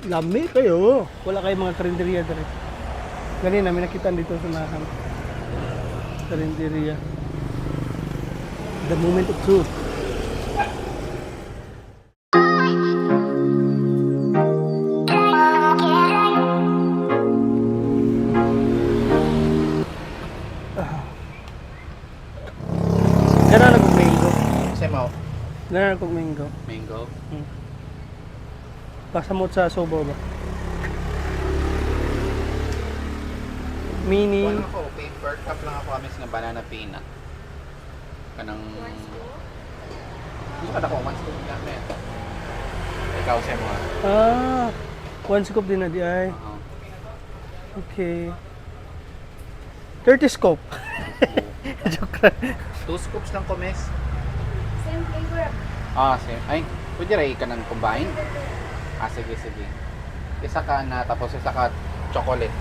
Lami kayo. Wala kayong mga karinderya dito. Ganina, may nakita dito sa mga karinderya. The moment of truth. Gano'n na kong mango. Semaw. Gano'n na kong mango. Mango. Pasamot sa sobo ba? Mini. Kuha ako, paper cup lang ako amis nga banana peanut. Kanang... Hindi ka na ko, one scoop lang na yan. Ikaw, Semaw. Ah, one scoop din na di ay. Oo. Okay. 30 scoop. Joke lang. 2 scoops lang ko, miss. Same flavor. Ah, same. Ay, pwede rin ka nang combine? Ah, sige, sige. Isa ka na, tapos isa ka chocolate.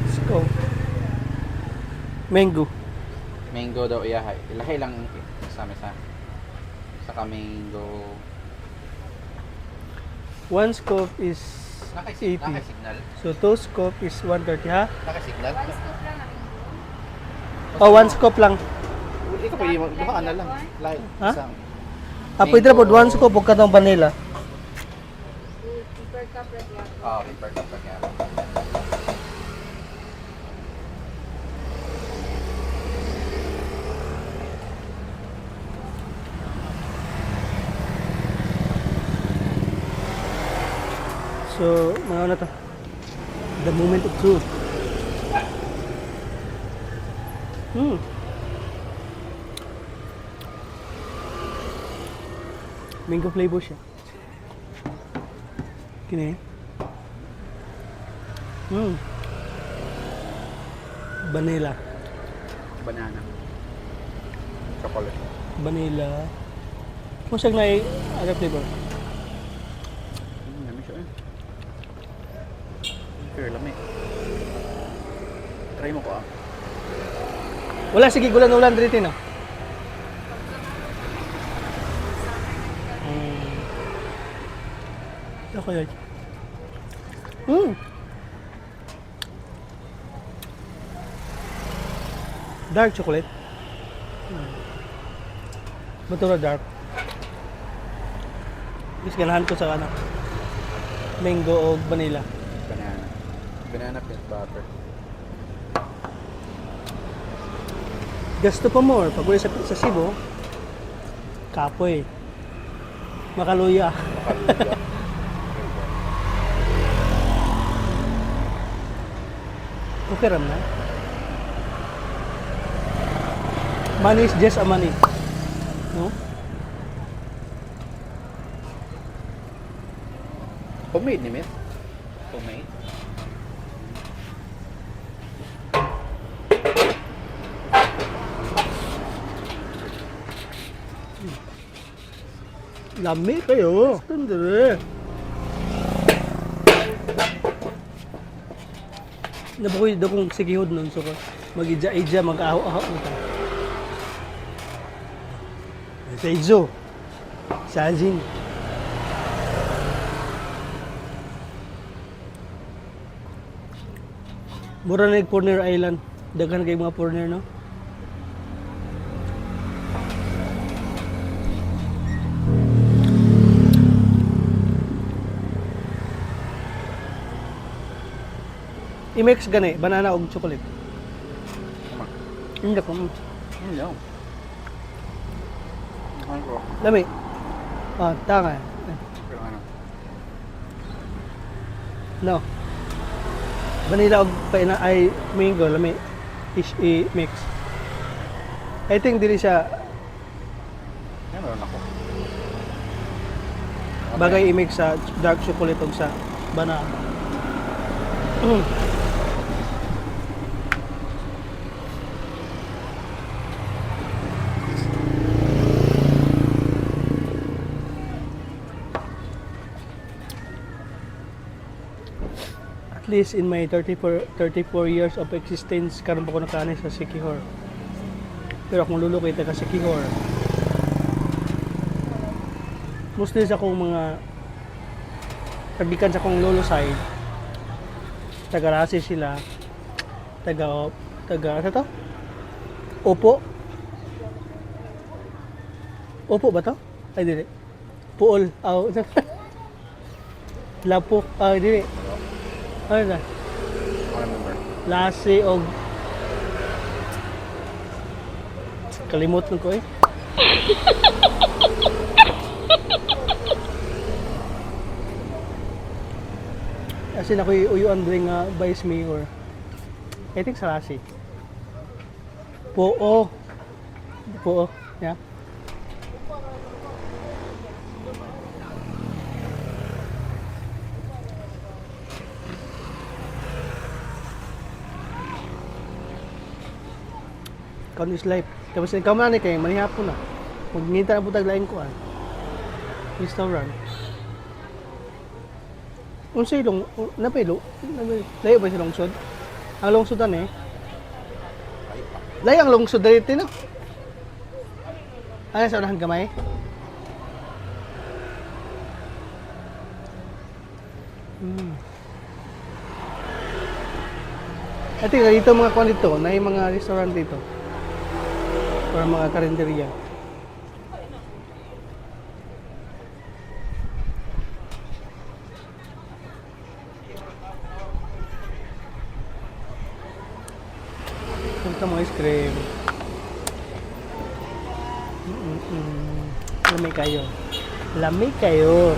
Scoop. Mango. Mango daw iyahay. Ilahay lang sa mesa. Isa ka mango. One scoop is 80. Naka-signal? So, two scoop is 130 ha? Naka-signal? One scoop lang ang mango. Oh, one scoop lang. Ikaw pwede mo, baka na lang. Like, Ha? isang... Ah, pwede na po, one scoop o katong vanilla. Paper cup red yan. Ah, paper cup lang yan. So, mga ano to? The moment of truth. Mango flavor siya. Kini. Vanilla. Banana. Chocolate. Vanilla. Kung saan na other flavor? Lami siya eh. Pero lami. Try mo ko ah. Wala, sige, gulan-ulan dito na. Ako yun. Dark chocolate. Bato na dark. Gusto ganahan ko sa ano. Mango o vanilla. Banana. Banana peanut butter. Gasto pa more. Pag uli sa Cebu, kapoy. Makaluya. Makaluya. Okay ram na. Money is just a money. No? Homemade ni Miss? Homemade? Lami kayo. Tundere. Nabukoy daw kong sigihod nun. So, mag-ija-ija, mag-aho-aho. Sa Izo. Sa Azin. Mura na yung Corner Island. Daghan kay mga corner, no? I-mix gani, banana o chocolate. Tama. Hindi ko. Hindi lang. Ano ko? Lami. Ah, tanga. Pero ano? No. Vanilla og paina ay mango lami. I-mix. I think dili siya Yan meron ako. bagay i-mix sa dark chocolate og sa banana. At least in my 34 years of existence, karon pa ko nakaani sa Siquijor. Pero akong lulo kay taga Siquijor. mostly sa akong mga kagikan sa akong lolo side, taga-Rasi sila, taga, ano to? Opo. Opo ba to? Ay, dili. Puol. Aw. Lapok. Ay, dili. Ano na? I remember. Lasi og kalimot ko eh. Kasi na ko'y uyuan during vice mayor. I think sa Rasi. Poo. Poo. Yeah. Count is life. Tapos ikaw man ni kay manihapon na. Magnginta na po taglain ko ah. Restaurant. Unsay long napay layo ba si lungsod? Ang lungsodan eh. Ay, pa. Layo ang lungsod dito no. Ano sa unahan gamay? I think dito mga kwan dito, na yung mga restaurant dito. Or mga karinderya. Punta mo ice cream. Lamig kayo. Lamig kayo.